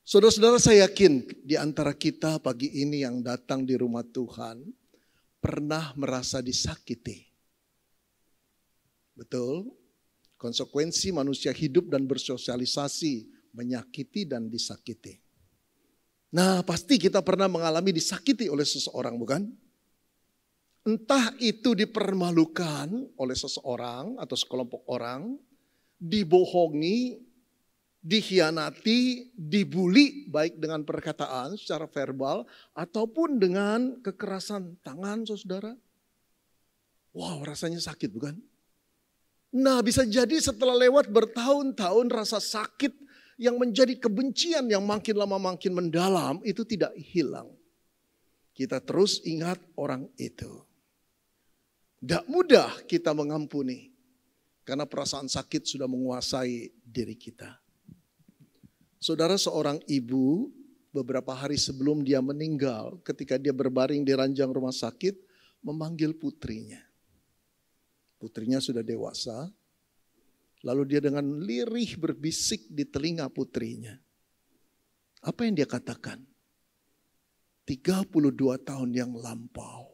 Saudara-saudara, saya yakin di antara kita pagi ini yang datang di rumah Tuhan pernah merasa disakiti. Betul? Konsekuensi manusia hidup dan bersosialisasi menyakiti dan disakiti. Nah, pasti kita pernah mengalami disakiti oleh seseorang, bukan? Entah itu dipermalukan oleh seseorang atau sekelompok orang, dibohongi, dikhianati, dibully baik dengan perkataan secara verbal ataupun dengan kekerasan tangan, saudara. Wow, rasanya sakit, bukan? Nah, bisa jadi setelah lewat bertahun-tahun rasa sakit yang menjadi kebencian yang makin lama makin mendalam itu tidak hilang. Kita terus ingat orang itu. Tidak mudah kita mengampuni karena perasaan sakit sudah menguasai diri kita. Saudara, seorang ibu beberapa hari sebelum dia meninggal, ketika dia berbaring di ranjang rumah sakit, memanggil putrinya. Putrinya sudah dewasa, lalu dia dengan lirih berbisik di telinga putrinya. Apa yang dia katakan? 32 tahun yang lampau,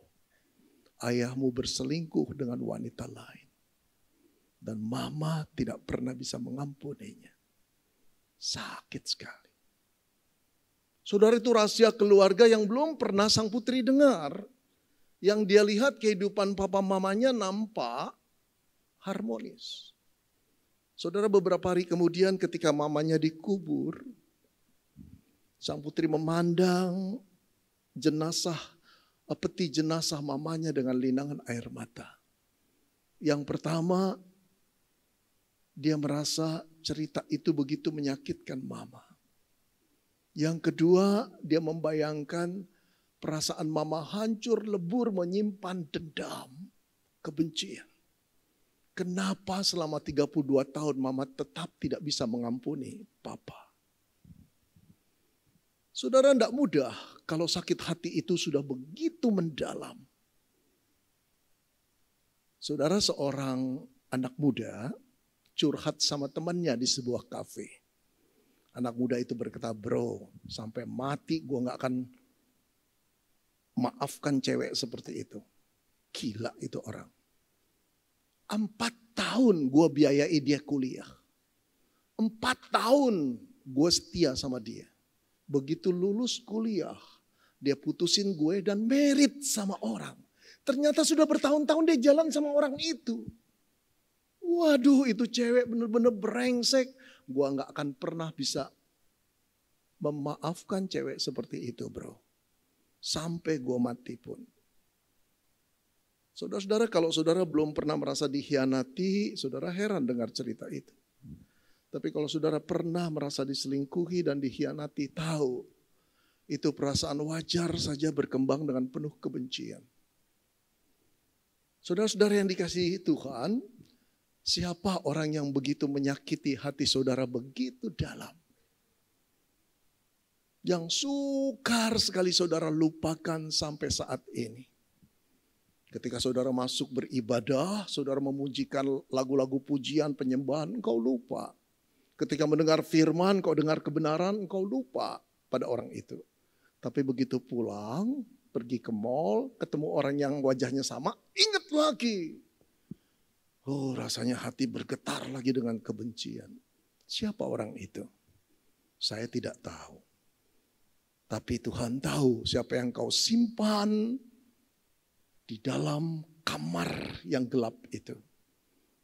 ayahmu berselingkuh dengan wanita lain. Dan mama tidak pernah bisa mengampuninya. Sakit sekali. Saudara, itu rahasia keluarga yang belum pernah sang putri dengar. Yang dia lihat kehidupan papa mamanya nampak harmonis. Saudara, beberapa hari kemudian ketika mamanya dikubur, sang putri memandang peti jenazah mamanya dengan linangan air mata. Yang pertama, dia merasa cerita itu begitu menyakitkan mama. Yang kedua, dia membayangkan perasaan mama hancur lebur menyimpan dendam, kebencian. Kenapa selama 32 tahun mama tetap tidak bisa mengampuni papa? Saudara, tidak mudah kalau sakit hati itu sudah begitu mendalam. Saudara, seorang anak muda curhat sama temannya di sebuah kafe. Anak muda itu berkata, bro, sampai mati gue gak akan maafkan cewek seperti itu. Gila itu orang. 4 tahun gue biayai dia kuliah. 4 tahun gue setia sama dia. Begitu lulus kuliah, dia putusin gue dan merit sama orang. Ternyata sudah bertahun-tahun dia jalan sama orang itu. Waduh, itu cewek bener-bener brengsek. Gua gak akan pernah bisa memaafkan cewek seperti itu, bro. Sampai gua mati pun. Saudara-saudara, kalau saudara belum pernah merasa dikhianati, saudara heran dengar cerita itu. Tapi kalau saudara pernah merasa diselingkuhi dan dikhianati, tahu itu perasaan wajar saja berkembang dengan penuh kebencian. Saudara-saudara yang dikasihi Tuhan, siapa orang yang begitu menyakiti hati saudara begitu dalam? Yang sukar sekali saudara lupakan sampai saat ini. Ketika saudara masuk beribadah, saudara memujikan lagu-lagu pujian penyembahan, engkau lupa. Ketika mendengar firman, engkau dengar kebenaran, engkau lupa pada orang itu. Tapi begitu pulang, pergi ke mall, ketemu orang yang wajahnya sama, ingat lagi. Oh, rasanya hati bergetar lagi dengan kebencian. Siapa orang itu? Saya tidak tahu. Tapi Tuhan tahu siapa yang kau simpan di dalam kamar yang gelap itu.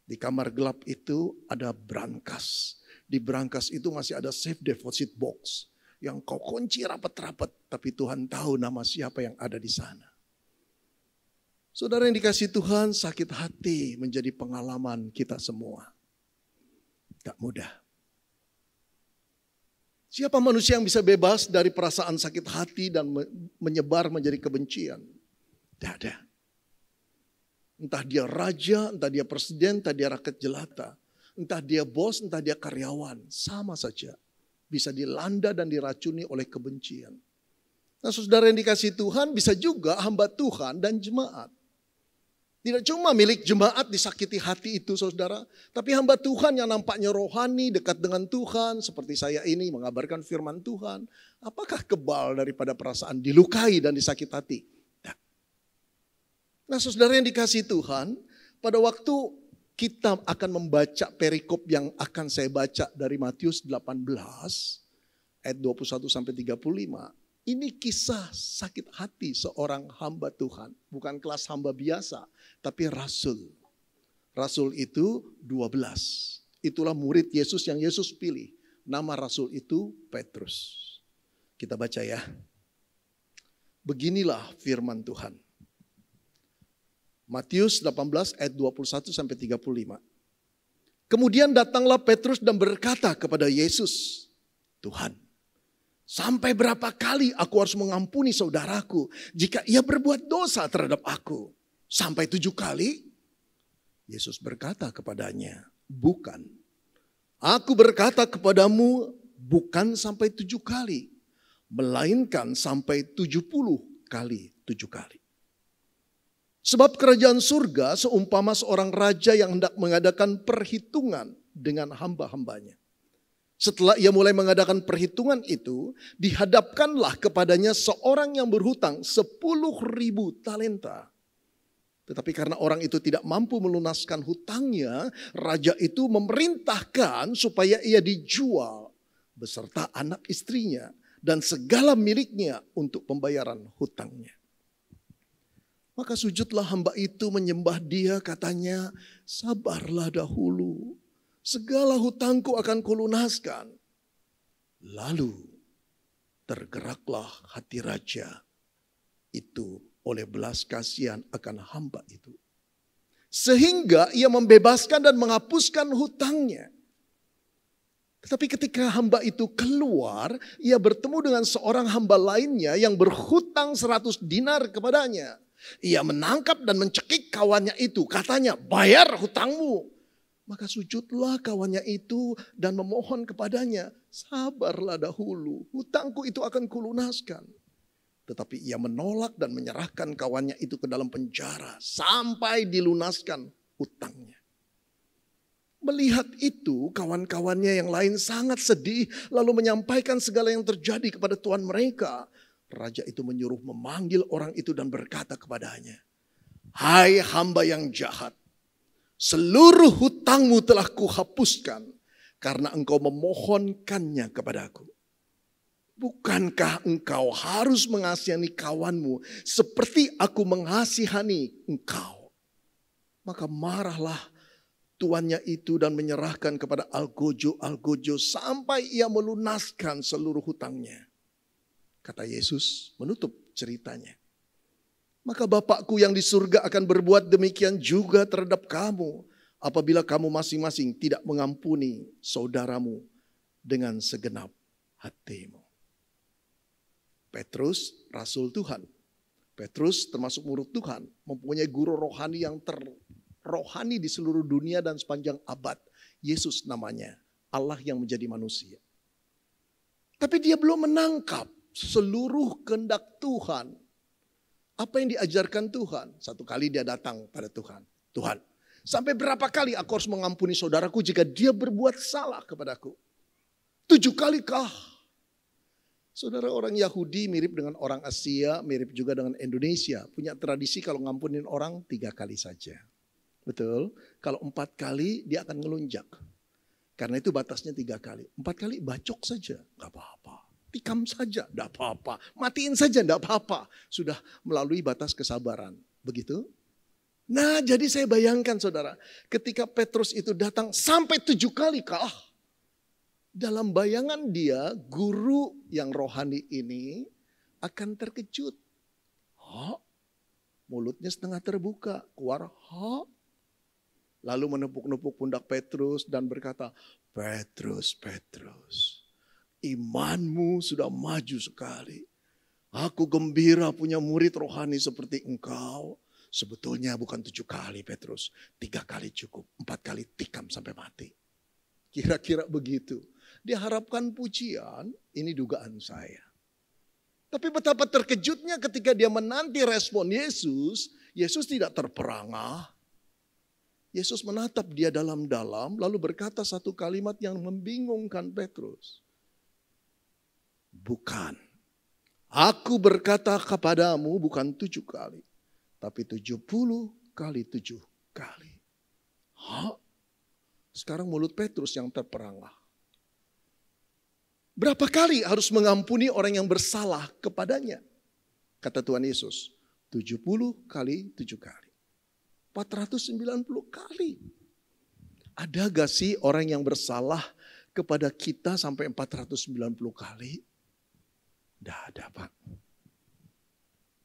Di kamar gelap itu ada brankas. Di brankas itu masih ada safe deposit box yang kau kunci rapat-rapat. Tapi Tuhan tahu nama siapa yang ada di sana. Saudara yang dikasihi Tuhan, sakit hati menjadi pengalaman kita semua. Tak mudah. Siapa manusia yang bisa bebas dari perasaan sakit hati dan menyebar menjadi kebencian? Tidak ada. Entah dia raja, entah dia presiden, entah dia rakyat jelata. Entah dia bos, entah dia karyawan. Sama saja. Bisa dilanda dan diracuni oleh kebencian. Nah, saudara yang dikasihi Tuhan, bisa juga hamba Tuhan dan jemaat. Tidak cuma milik jemaat disakiti hati itu saudara. Tapi hamba Tuhan yang nampaknya rohani, dekat dengan Tuhan. Seperti saya ini mengabarkan firman Tuhan. Apakah kebal daripada perasaan dilukai dan disakiti hati? Tidak. Nah saudara yang dikasihi Tuhan. Pada waktu kita akan membaca perikop yang akan saya baca dari Matius 18. Ayat 21 sampai 35. Ini kisah sakit hati seorang hamba Tuhan. Bukan kelas hamba biasa, tapi rasul. Rasul itu 12. Itulah murid Yesus yang Yesus pilih. Nama rasul itu Petrus. Kita baca ya. Beginilah firman Tuhan. Matius 18 ayat 21 sampai 35. Kemudian datanglah Petrus dan berkata kepada Yesus, Tuhan, sampai berapa kali aku harus mengampuni saudaraku jika ia berbuat dosa terhadap aku? Sampai 7 kali? Yesus berkata kepadanya, bukan. Aku berkata kepadamu bukan sampai 7 kali. Melainkan sampai 70 kali 7 kali. Sebab kerajaan surga seumpama seorang raja yang hendak mengadakan perhitungan dengan hamba-hambanya. Setelah ia mulai mengadakan perhitungan itu, dihadapkanlah kepadanya seorang yang berhutang 10.000 talenta. Tetapi karena orang itu tidak mampu melunaskan hutangnya, raja itu memerintahkan supaya ia dijual beserta anak istrinya dan segala miliknya untuk pembayaran hutangnya. Maka sujudlah hamba itu menyembah dia, katanya, sabarlah dahulu. Segala hutangku akan kulunaskan. Lalu tergeraklah hati raja itu oleh belas kasihan akan hamba itu. Sehingga ia membebaskan dan menghapuskan hutangnya. Tetapi ketika hamba itu keluar, ia bertemu dengan seorang hamba lainnya yang berhutang 100 dinar kepadanya. Ia menangkap dan mencekik kawannya itu. Katanya, bayar hutangmu. Maka sujudlah kawannya itu dan memohon kepadanya, sabarlah dahulu, hutangku itu akan kulunaskan. Tetapi ia menolak dan menyerahkan kawannya itu ke dalam penjara sampai dilunaskan hutangnya. Melihat itu, kawan-kawannya yang lain sangat sedih lalu menyampaikan segala yang terjadi kepada tuan mereka. Raja itu menyuruh memanggil orang itu dan berkata kepadanya, hai hamba yang jahat, seluruh hutangmu telah kuhapuskan karena engkau memohonkannya kepadaku. Bukankah engkau harus mengasihani kawanmu seperti aku mengasihani engkau? Maka marahlah tuannya itu dan menyerahkan kepada algojo sampai ia melunaskan seluruh hutangnya. Kata Yesus menutup ceritanya. Maka Bapakku yang di surga akan berbuat demikian juga terhadap kamu. Apabila kamu masing-masing tidak mengampuni saudaramu dengan segenap hatimu. Petrus, Rasul Tuhan. Petrus termasuk murid Tuhan. Mempunyai guru rohani yang terrohani di seluruh dunia dan sepanjang abad. Yesus namanya. Allah yang menjadi manusia. Tapi dia belum menangkap seluruh kehendak Tuhan. Apa yang diajarkan Tuhan? Satu kali dia datang pada Tuhan. Tuhan, sampai berapa kali aku harus mengampuni saudaraku jika dia berbuat salah kepadaku? 7 kali kah? Saudara, orang Yahudi mirip dengan orang Asia, mirip juga dengan Indonesia. Punya tradisi kalau ngampunin orang 3 kali saja. Betul? Kalau 4 kali dia akan ngelunjak. Karena itu batasnya 3 kali. 4 kali bacok saja, gak apa-apa. Tikam saja, tidak apa-apa. Matiin saja, tidak apa-apa. Sudah melalui batas kesabaran. Begitu? Nah, jadi saya bayangkan saudara. Ketika Petrus itu datang sampai 7 kali kah? Dalam bayangan dia, guru yang rohani ini akan terkejut. Mulutnya setengah terbuka. Keluar, lalu menepuk-nepuk pundak Petrus dan berkata, Petrus, Petrus. Imanmu sudah maju sekali. Aku gembira punya murid rohani seperti engkau. Sebetulnya bukan 7 kali Petrus. 3 kali cukup. 4 kali tikam sampai mati. Kira-kira begitu. Diharapkan pujian, ini dugaan saya. Tapi betapa terkejutnya ketika dia menanti respon Yesus Yesus tidak terperangah. Yesus menatap dia dalam-dalam lalu berkata satu kalimat yang membingungkan Petrus. Bukan. Aku berkata kepadamu bukan 7 kali. Tapi 70 kali 7 kali. Hah? Sekarang mulut Petrus yang terperangah. Berapa kali harus mengampuni orang yang bersalah kepadanya? Kata Tuhan Yesus. 70 kali 7 kali. 490 kali. Ada gak sih orang yang bersalah kepada kita sampai 490 kali? Tidak ada, Pak.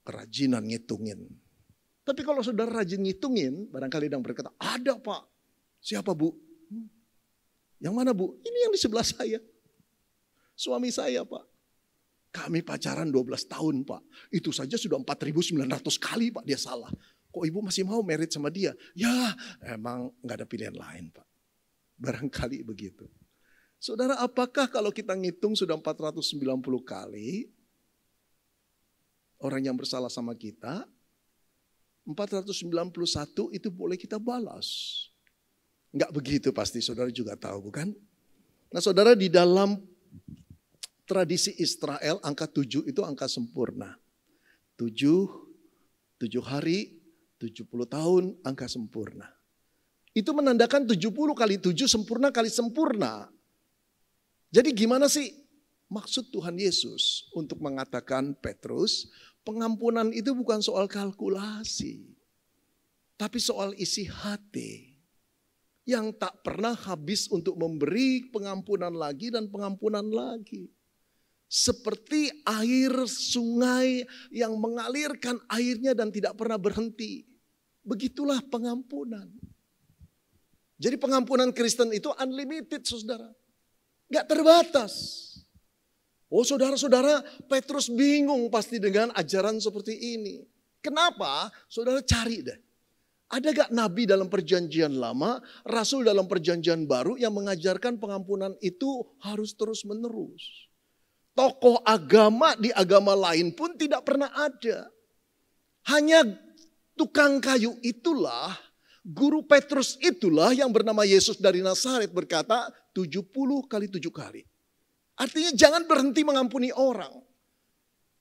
Kerajinan ngitungin. Tapi kalau saudara rajin ngitungin, barangkali yang berkata, ada Pak. Siapa Bu? Yang mana Bu? Ini yang di sebelah saya. Suami saya Pak. Kami pacaran 12 tahun Pak. Itu saja sudah 4.900 kali Pak dia salah. Kok ibu masih mau merit sama dia? Ya emang gak ada pilihan lain Pak. Barangkali begitu. Saudara, apakah kalau kita ngitung sudah 490 kali orang yang bersalah sama kita, 491 itu boleh kita balas. Enggak begitu pasti saudara juga tahu bukan? Nah saudara, di dalam tradisi Israel angka 7 itu angka sempurna. 7 hari, 70 tahun angka sempurna. Itu menandakan 70 kali 7 sempurna kali sempurna. Jadi gimana sih maksud Tuhan Yesus untuk mengatakan Petrus, pengampunan itu bukan soal kalkulasi. Tapi soal isi hati. Yang tak pernah habis untuk memberi pengampunan lagi dan pengampunan lagi. Seperti air sungai yang mengalirkan airnya dan tidak pernah berhenti. Begitulah pengampunan. Jadi pengampunan Kristen itu unlimited saudara. Gak terbatas. Oh saudara-saudara, Petrus bingung pasti dengan ajaran seperti ini. Kenapa? Saudara cari deh. Ada gak nabi dalam perjanjian lama, rasul dalam perjanjian baru yang mengajarkan pengampunan itu harus terus menerus. Tokoh agama di agama lain pun tidak pernah ada. Hanya tukang kayu itulah, guru Petrus itulah yang bernama Yesus dari Nazaret berkata 70 kali 7 kali. Artinya jangan berhenti mengampuni orang.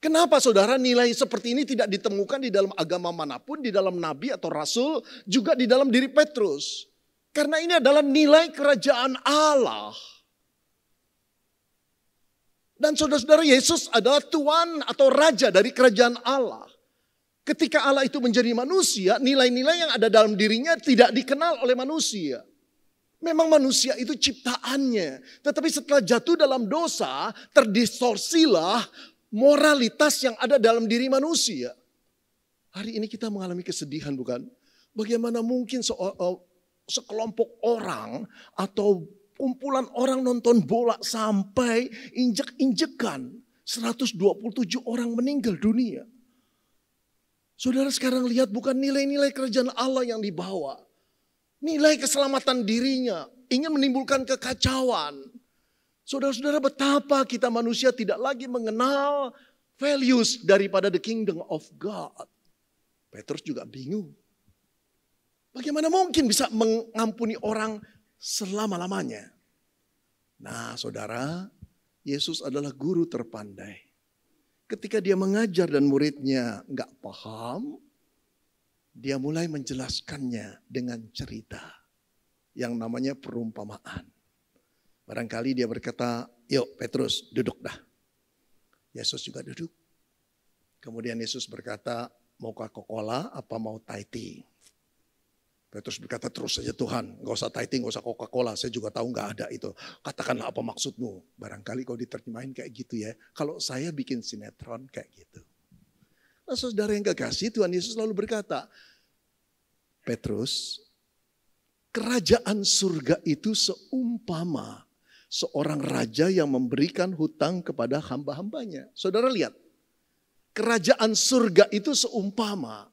Kenapa saudara nilai seperti ini tidak ditemukan di dalam agama manapun, di dalam nabi atau rasul, juga di dalam diri Petrus. Karena ini adalah nilai kerajaan Allah. Dan saudara-saudara, Yesus adalah Tuhan atau Raja dari kerajaan Allah. Ketika Allah itu menjadi manusia, nilai-nilai yang ada dalam dirinya tidak dikenal oleh manusia. Memang manusia itu ciptaannya. Tetapi setelah jatuh dalam dosa, terdistorsilah moralitas yang ada dalam diri manusia. Hari ini kita mengalami kesedihan bukan? Bagaimana mungkin sekelompok orang atau kumpulan orang nonton bola sampai injek-injekan 127 orang meninggal dunia. Saudara sekarang lihat bukan nilai-nilai kerajaan Allah yang dibawa. Nilai keselamatan dirinya, ingin menimbulkan kekacauan. Saudara-saudara, betapa kita manusia tidak lagi mengenal values daripada the kingdom of God. Petrus juga bingung. Bagaimana mungkin bisa mengampuni orang selama-lamanya? Nah saudara, Yesus adalah guru terpandai. Ketika dia mengajar dan muridnya nggak paham, dia mulai menjelaskannya dengan cerita yang namanya perumpamaan. Barangkali dia berkata, yuk Petrus duduk dah. Yesus juga duduk. Kemudian Yesus berkata, mau Coca-Cola apa mau Thai tea? Petrus berkata, terus saja Tuhan, gak usah Thai tea, gak usah Coca-Cola, saya juga tahu gak ada itu. Katakanlah apa maksudmu. Barangkali kalau diterjemahin kayak gitu ya. Kalau saya bikin sinetron kayak gitu. Nah saudara yang kekasih, Tuhan Yesus lalu berkata, Petrus, kerajaan surga itu seumpama seorang raja yang memberikan hutang kepada hamba-hambanya. Saudara lihat, kerajaan surga itu seumpama.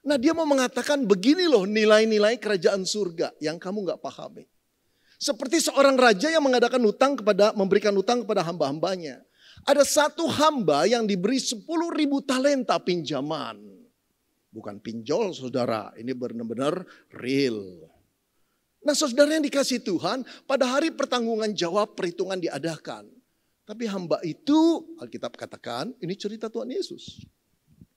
Nah dia mau mengatakan begini loh nilai-nilai kerajaan surga yang kamu gak pahami. Seperti seorang raja yang memberikan hutang kepada hamba-hambanya. Ada satu hamba yang diberi 10.000 talenta pinjaman. Bukan pinjol saudara, ini benar-benar real. Nah saudara yang dikasih Tuhan, pada hari pertanggungan jawab perhitungan diadakan. Tapi hamba itu, Alkitab katakan, ini cerita Tuhan Yesus.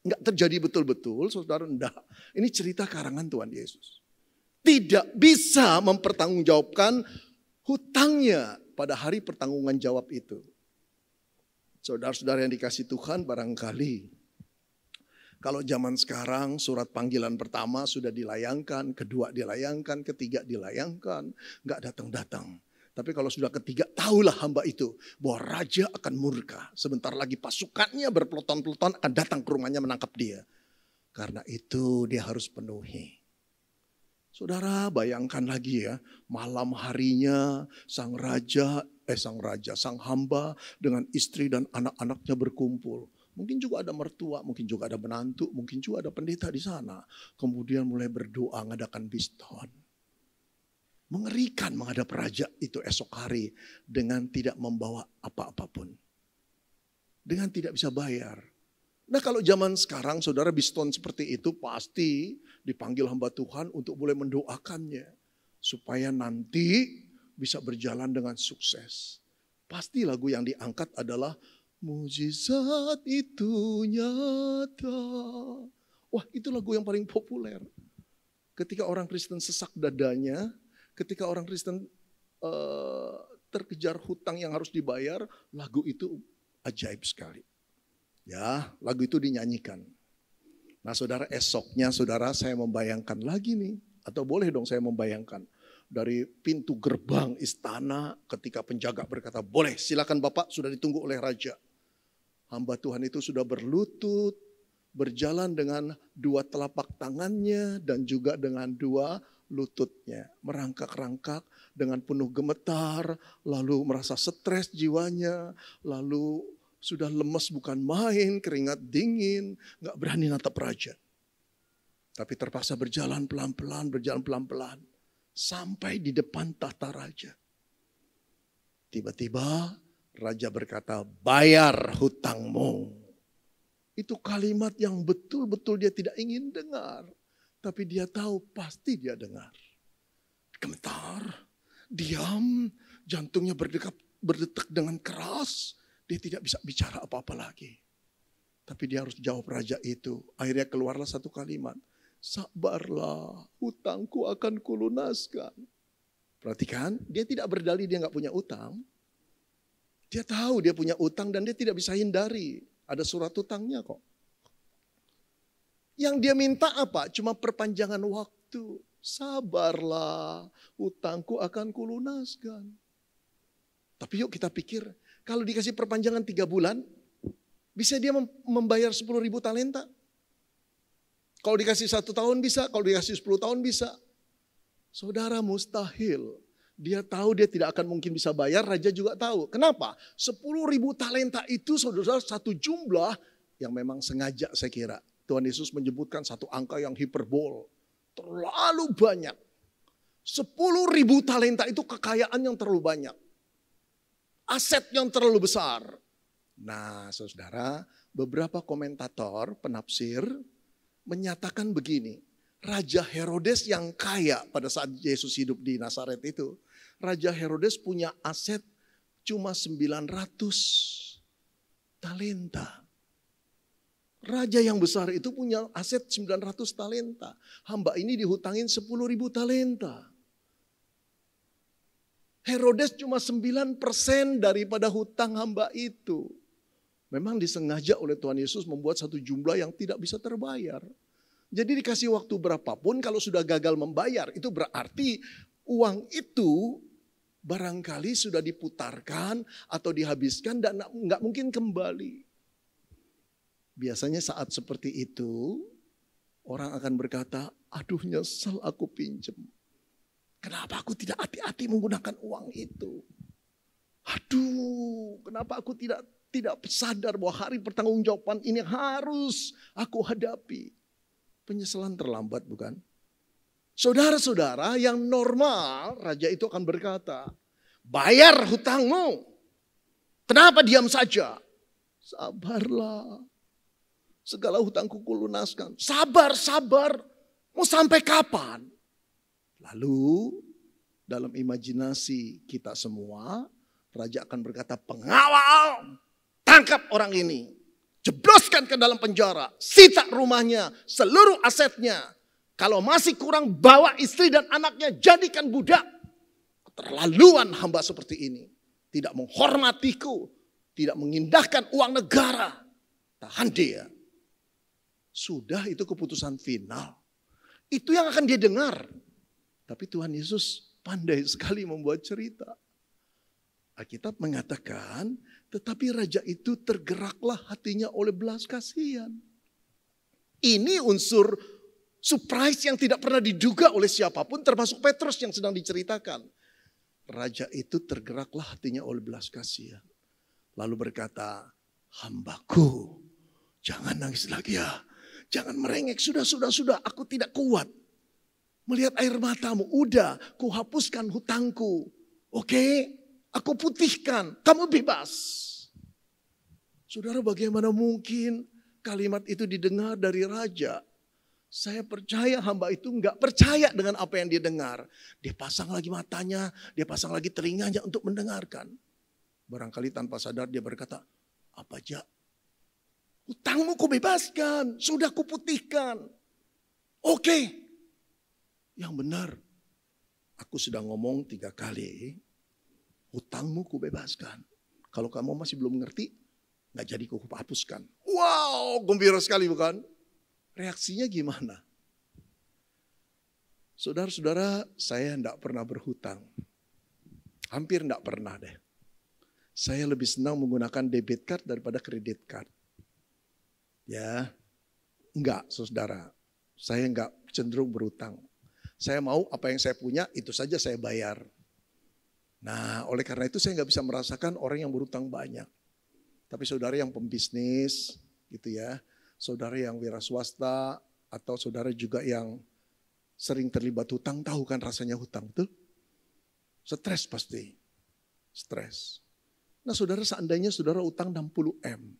Enggak terjadi betul-betul, saudara, enggak. Ini cerita karangan Tuhan Yesus. Tidak bisa mempertanggungjawabkan hutangnya pada hari pertanggungan jawab itu. Saudara-saudara yang dikasih Tuhan, barangkali kalau zaman sekarang surat panggilan pertama sudah dilayangkan, kedua dilayangkan, ketiga dilayangkan, enggak datang-datang. Tapi kalau sudah ketiga, tahulah hamba itu bahwa raja akan murka. Sebentar lagi pasukannya berpeloton-peloton akan datang ke rumahnya menangkap dia. Karena itu dia harus penuhi. Saudara bayangkan lagi ya, malam harinya sang hamba dengan istri dan anak-anaknya berkumpul. Mungkin juga ada mertua, mungkin juga ada menantu, mungkin juga ada pendeta di sana. Kemudian mulai berdoa ngadakan biston. Mengerikan menghadap raja itu esok hari dengan tidak membawa apa-apapun. Dengan tidak bisa bayar. Nah kalau zaman sekarang saudara biston seperti itu pasti dipanggil hamba Tuhan untuk boleh mendoakannya. Supaya nanti bisa berjalan dengan sukses. Pasti lagu yang diangkat adalah mujizat itu nyata. Wah itu lagu yang paling populer. Ketika orang Kristen sesak dadanya, ketika orang Kristen terkejar hutang yang harus dibayar, lagu itu ajaib sekali. Ya, lagu itu dinyanyikan. Nah saudara, esoknya saudara saya membayangkan lagi nih. Atau boleh dong saya membayangkan. Dari pintu gerbang istana ketika penjaga berkata, boleh silakan Bapak, sudah ditunggu oleh raja. Hamba Tuhan itu sudah berlutut, berjalan dengan dua telapak tangannya dan juga dengan dua lututnya. Merangkak-rangkak dengan penuh gemetar, lalu merasa stres jiwanya, lalu sudah lemes bukan main, keringat dingin, gak berani natap raja. Tapi terpaksa berjalan pelan-pelan, sampai di depan tahta raja. Tiba-tiba raja berkata, bayar hutangmu. Itu kalimat yang betul-betul dia tidak ingin dengar. Tapi dia tahu pasti dia dengar. Gemetar, diam, jantungnya berdetak dengan keras. Dia tidak bisa bicara apa-apa lagi. Tapi dia harus jawab raja itu. Akhirnya keluarlah satu kalimat. Sabarlah, hutangku akan kulunaskan. Perhatikan, dia tidak berdalih dia nggak punya utang. Dia tahu dia punya utang dan dia tidak bisa hindari. Ada surat utangnya kok. Yang dia minta apa? Cuma perpanjangan waktu. Sabarlah, hutangku akan kulunaskan. Tapi yuk kita pikir, kalau dikasih perpanjangan 3 bulan, bisa dia membayar 10.000 talenta? Kalau dikasih 1 tahun bisa, kalau dikasih 10 tahun bisa. Saudara, mustahil. Dia tahu dia tidak akan mungkin bisa bayar, raja juga tahu. Kenapa? 10.000 talenta itu saudara satu jumlah yang memang sengaja saya kira. Tuhan Yesus menyebutkan satu angka yang hiperbol. Terlalu banyak. 10.000 talenta itu kekayaan yang terlalu banyak. Aset yang terlalu besar. Nah saudara, beberapa komentator, penafsir menyatakan begini. Raja Herodes yang kaya pada saat Yesus hidup di Nazaret itu. Raja Herodes punya aset cuma 900 talenta. Raja yang besar itu punya aset 900 talenta. Hamba ini dihutangin 10.000 talenta. Herodes cuma 9% daripada hutang hamba itu. Memang disengaja oleh Tuhan Yesus membuat satu jumlah yang tidak bisa terbayar. Jadi dikasih waktu berapapun kalau sudah gagal membayar itu berarti uang itu barangkali sudah diputarkan atau dihabiskan dan nggak mungkin kembali. Biasanya saat seperti itu orang akan berkata, aduh nyesel aku pinjem. Kenapa aku tidak hati-hati menggunakan uang itu? Aduh, kenapa aku tidak sadar bahwa hari pertanggungjawaban ini harus aku hadapi. Penyesalan terlambat bukan? Saudara-saudara yang normal, raja itu akan berkata, bayar hutangmu. Kenapa diam saja? Sabarlah. Segala hutangku kulunaskan. Sabar, sabar. Mau sampai kapan? Lalu dalam imajinasi kita semua, raja akan berkata, pengawal, tangkap orang ini. Jebloskan ke dalam penjara, sita rumahnya, seluruh asetnya. Kalau masih kurang, bawa istri dan anaknya, jadikan budak. Keterlaluan hamba seperti ini. Tidak menghormatiku, tidak mengindahkan uang negara. Tahan dia. Sudah, itu keputusan final. Itu yang akan dia dengar. Tapi Tuhan Yesus pandai sekali membuat cerita. Alkitab mengatakan, tetapi raja itu tergeraklah hatinya oleh belas kasihan. Ini unsur surprise yang tidak pernah diduga oleh siapapun, termasuk Petrus yang sedang diceritakan. Raja itu tergeraklah hatinya oleh belas kasihan. Lalu berkata, hambaku, jangan nangis lagi ya. Jangan merengek, sudah, aku tidak kuat. Melihat air matamu, udah, ku hapuskan hutangku. Oke, aku putihkan, kamu bebas. Saudara, bagaimana mungkin kalimat itu didengar dari raja? Saya percaya hamba itu enggak percaya dengan apa yang dia dengar. Dia pasang lagi matanya, dia pasang lagi telinganya untuk mendengarkan. Barangkali tanpa sadar dia berkata, apa aja? Hutangmu ku bebaskan, sudah ku putihkan. Oke. Yang benar, aku sudah ngomong 3 kali, hutangmu ku bebaskan. Kalau kamu masih belum ngerti, gak jadi ku hapuskan. Wow, gembira sekali bukan? Reaksinya gimana? Saudara-saudara, saya tidak pernah berhutang. Hampir tidak pernah deh. Saya lebih senang menggunakan debit card daripada kredit card. Ya, enggak saudara. Saya enggak cenderung berhutang. Saya mau apa yang saya punya, itu saja saya bayar. Nah, oleh karena itu saya enggak bisa merasakan orang yang berhutang banyak. Tapi saudara yang pembisnis, gitu ya. Saudara yang wira swasta, atau saudara juga yang sering terlibat hutang, tahu kan rasanya hutang, betul? Stres pasti. Stres. Nah saudara, seandainya saudara utang 60 M.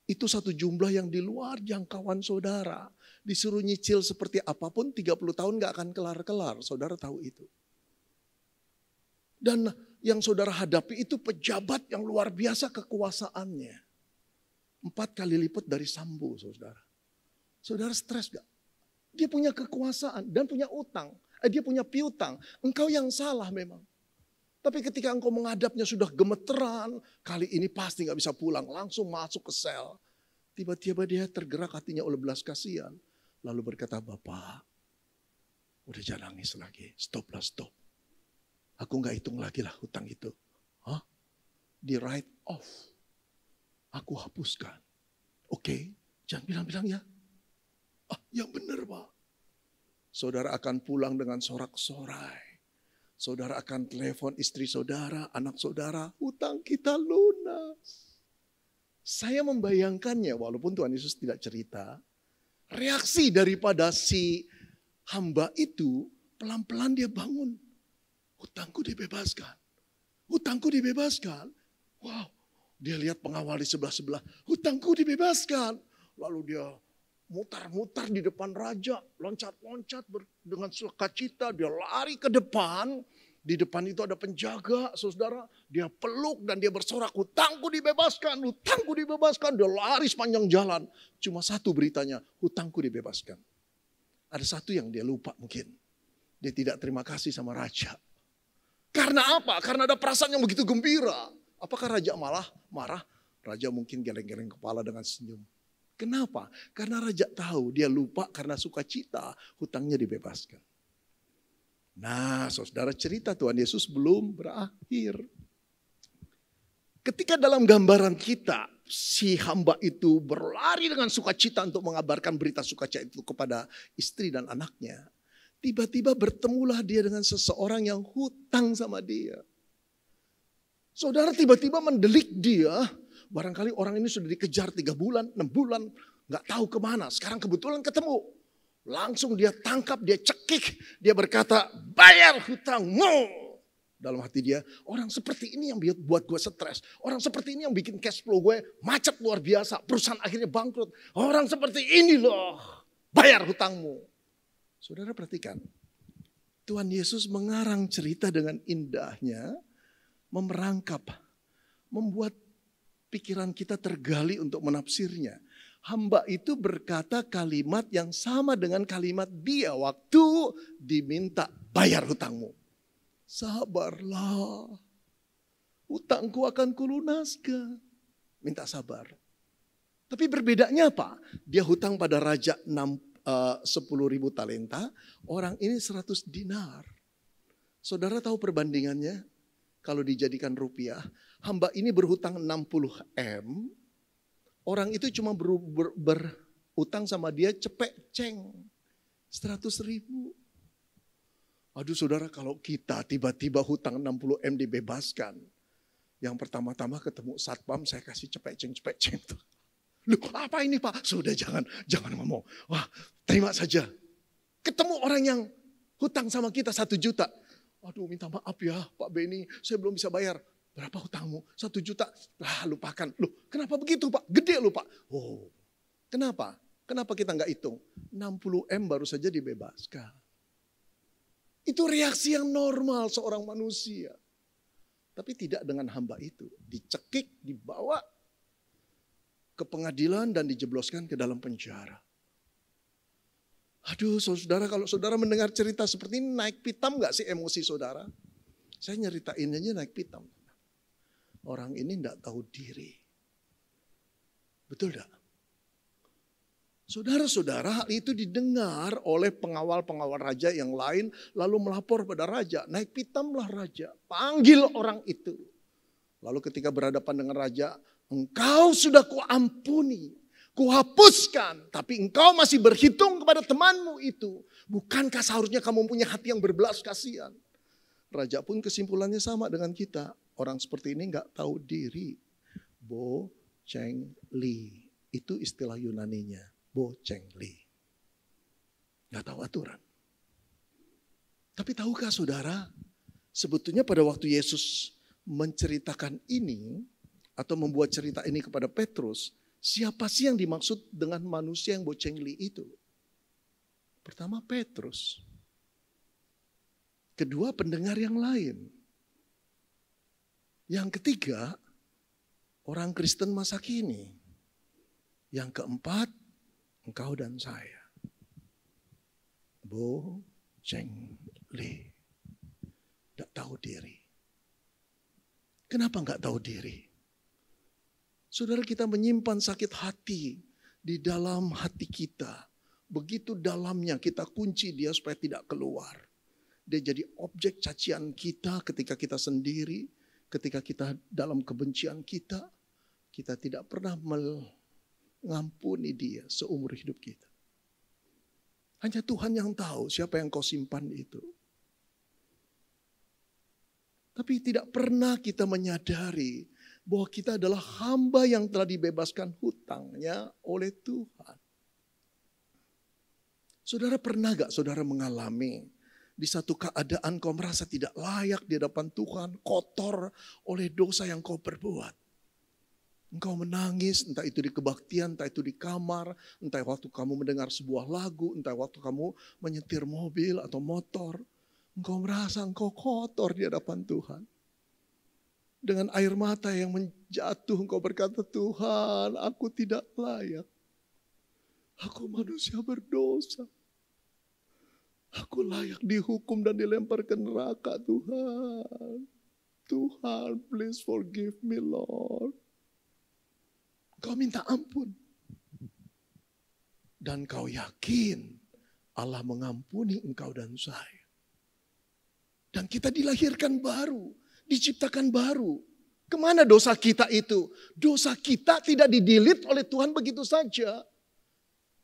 Itu satu jumlah yang di luar jangkauan saudara. Disuruh nyicil seperti apapun 30 tahun gak akan kelar-kelar. Saudara tahu itu. Dan yang saudara hadapi itu pejabat yang luar biasa kekuasaannya. 4 kali lipat dari Sambo saudara. Saudara stres gak? Dia punya kekuasaan dan punya utang. Dia punya piutang. Engkau yang salah memang. Tapi ketika engkau menghadapnya sudah gemeteran, kali ini pasti gak bisa pulang, langsung masuk ke sel. Tiba-tiba dia tergerak hatinya oleh belas kasihan. Lalu berkata, Bapak, udah jangan nangis lagi, stop. Aku gak hitung lagi lah hutang itu. Hah? Di write off. Aku hapuskan. Oke, jangan bilang-bilang ya. Yang benar Pak. Saudara akan pulang dengan sorak-sorai. Saudara akan telepon istri saudara, anak saudara, hutang kita lunas. Saya membayangkannya, walaupun Tuhan Yesus tidak cerita, reaksi daripada si hamba itu, pelan-pelan dia bangun. Hutangku dibebaskan. Hutangku dibebaskan. Wow, dia lihat pengawal di sebelah-sebelah, hutangku dibebaskan. Lalu dia mutar-mutar di depan raja, loncat-loncat dengan sukacita, dia lari ke depan. Di depan itu ada penjaga, saudara. Dia peluk dan dia bersorak, hutangku dibebaskan, hutangku dibebaskan. Dia lari sepanjang jalan. Cuma satu beritanya, hutangku dibebaskan. Ada satu yang dia lupa mungkin. Dia tidak terima kasih sama raja. Karena apa? Karena ada perasaan yang begitu gembira. Apakah raja malah marah? Raja mungkin geleng-geleng kepala dengan senyum. Kenapa? Karena raja tahu dia lupa karena sukacita, hutangnya dibebaskan. Nah, saudara, cerita Tuhan Yesus belum berakhir. Ketika dalam gambaran kita, si hamba itu berlari dengan sukacita untuk mengabarkan berita sukacita itu kepada istri dan anaknya. Tiba-tiba bertemulah dia dengan seseorang yang hutang sama dia. Saudara, tiba-tiba mendelik dia. Barangkali orang ini sudah dikejar 3 bulan, 6 bulan. Gak tahu kemana, sekarang kebetulan ketemu. Langsung dia tangkap, dia cekik. Dia berkata, bayar hutangmu. dalam hati dia, orang seperti ini yang buat gue stres. Orang seperti ini yang bikin cash flow gue macet luar biasa. Perusahaan akhirnya bangkrut. Orang seperti ini loh, bayar hutangmu. Saudara perhatikan, Tuhan Yesus mengarang cerita dengan indahnya, memerangkap, membuat pikiran kita tergali untuk menafsirnya. Hamba itu berkata kalimat yang sama dengan kalimat dia waktu diminta bayar hutangmu. Sabarlah, hutangku akan kulunaskan. Minta sabar. Tapi berbedanya apa? Dia hutang pada raja 10.000 talenta, orang ini 100 dinar. Saudara tahu perbandingannya? Kalau dijadikan rupiah, hamba ini berhutang 60 M, orang itu cuma berhutang sama dia cepek ceng 100.000. Aduh saudara, kalau kita tiba-tiba hutang 60 M dibebaskan, yang pertama-tama ketemu satpam saya kasih cepek ceng tuh. Loh apa ini Pak? Sudah jangan ngomong. Wah terima saja. Ketemu orang yang hutang sama kita 1 juta. Aduh minta maaf ya Pak Beni, saya belum bisa bayar. Berapa hutangmu? 1 juta. Lah lupakan. Loh kenapa begitu Pak? Gede loh Pak. Oh kenapa? Kenapa kita nggak hitung? 60 M baru saja dibebaskan. Itu reaksi yang normal seorang manusia. Tapi tidak dengan hamba itu. Dicekik, dibawa ke pengadilan dan dijebloskan ke dalam penjara. Aduh saudara, kalau saudara mendengar cerita seperti ini, naik pitam gak sih emosi saudara? Saya nyeritain aja naik pitam. Orang ini gak tahu diri. Betul gak? Saudara-saudara, hal itu didengar oleh pengawal-pengawal raja yang lain, lalu melapor pada raja. Naik pitamlah raja, panggil orang itu. Lalu ketika berhadapan dengan raja, engkau sudah kuampuni, kuhapuskan, tapi engkau masih berhitung kepada temanmu itu. Bukankah seharusnya kamu punya hati yang berbelas kasihan? Raja pun kesimpulannya sama dengan kita. Orang seperti ini gak tahu diri. Bo Cheng Li, itu istilah Yunaninya. Bo Cheng Li. Gak tahu aturan. Tapi tahukah saudara, sebetulnya pada waktu Yesus menceritakan ini, atau membuat cerita ini kepada Petrus, siapa sih yang dimaksud dengan manusia yang Bo Cheng Li itu? Pertama Petrus. Kedua pendengar yang lain. Yang ketiga orang Kristen masa kini. Yang keempat engkau dan saya. Bo Cheng Li. Tidak tahu diri. Kenapa enggak tahu diri? Saudara, kita menyimpan sakit hati di dalam hati kita. Begitu dalamnya kita kunci dia supaya tidak keluar. Dia jadi objek cacian kita ketika kita sendiri. Ketika kita dalam kebencian kita. Kita tidak pernah mengampuni dia seumur hidup kita. Hanya Tuhan yang tahu siapa yang kau simpan itu. Tapi tidak pernah kita menyadari bahwa kita adalah hamba yang telah dibebaskan hutangnya oleh Tuhan. Saudara pernah gak saudara mengalami di satu keadaan kau merasa tidak layak di hadapan Tuhan, kotor oleh dosa yang kau perbuat. Engkau menangis, entah itu di kebaktian, entah itu di kamar, entah waktu kamu mendengar sebuah lagu, entah waktu kamu menyetir mobil atau motor. Engkau merasa engkau kotor di hadapan Tuhan. Dengan air mata yang menjatuh engkau berkata, Tuhan aku tidak layak. Aku manusia berdosa. Aku layak dihukum dan dilempar ke neraka Tuhan. Tuhan please forgive me Lord. Kau minta ampun. Dan kau yakin Allah mengampuni engkau dan saya. Dan kita dilahirkan baru, diciptakan baru. Kemana dosa kita itu? Dosa kita tidak didelete oleh Tuhan begitu saja.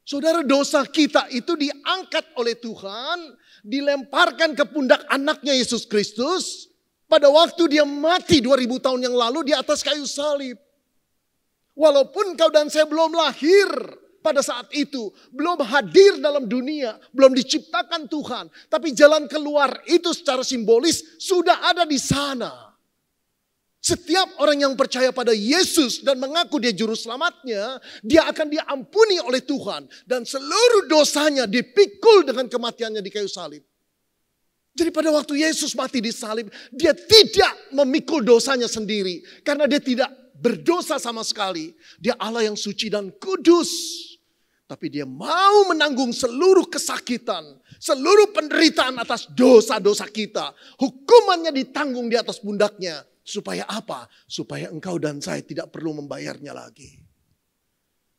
Saudara, dosa kita itu diangkat oleh Tuhan, dilemparkan ke pundak anaknya Yesus Kristus. Pada waktu dia mati 2000 tahun yang lalu di atas kayu salib. Walaupun kau dan saya belum lahir, pada saat itu belum hadir dalam dunia, belum diciptakan Tuhan. Tapi jalan keluar itu secara simbolis sudah ada di sana. Setiap orang yang percaya pada Yesus dan mengaku dia juru selamatnya, dia akan diampuni oleh Tuhan. Dan seluruh dosanya dipikul dengan kematiannya di kayu salib. Jadi pada waktu Yesus mati di salib, dia tidak memikul dosanya sendiri. Karena dia tidak berdosa sama sekali. Dia Allah yang suci dan kudus. Tapi dia mau menanggung seluruh kesakitan, seluruh penderitaan atas dosa-dosa kita. Hukumannya ditanggung di atas pundaknya. Supaya apa? Supaya engkau dan saya tidak perlu membayarnya lagi.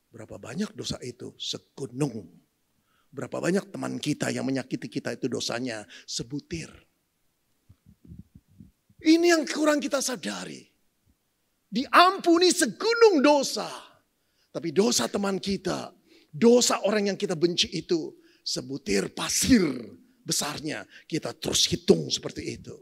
Berapa banyak dosa itu? Segunung. Berapa banyak teman kita yang menyakiti kita itu dosanya? Sebutir. Ini yang kurang kita sadari. Diampuni segunung dosa. Tapi dosa teman kita, dosa orang yang kita benci itu, sebutir pasir besarnya. Kita terus hitung seperti itu.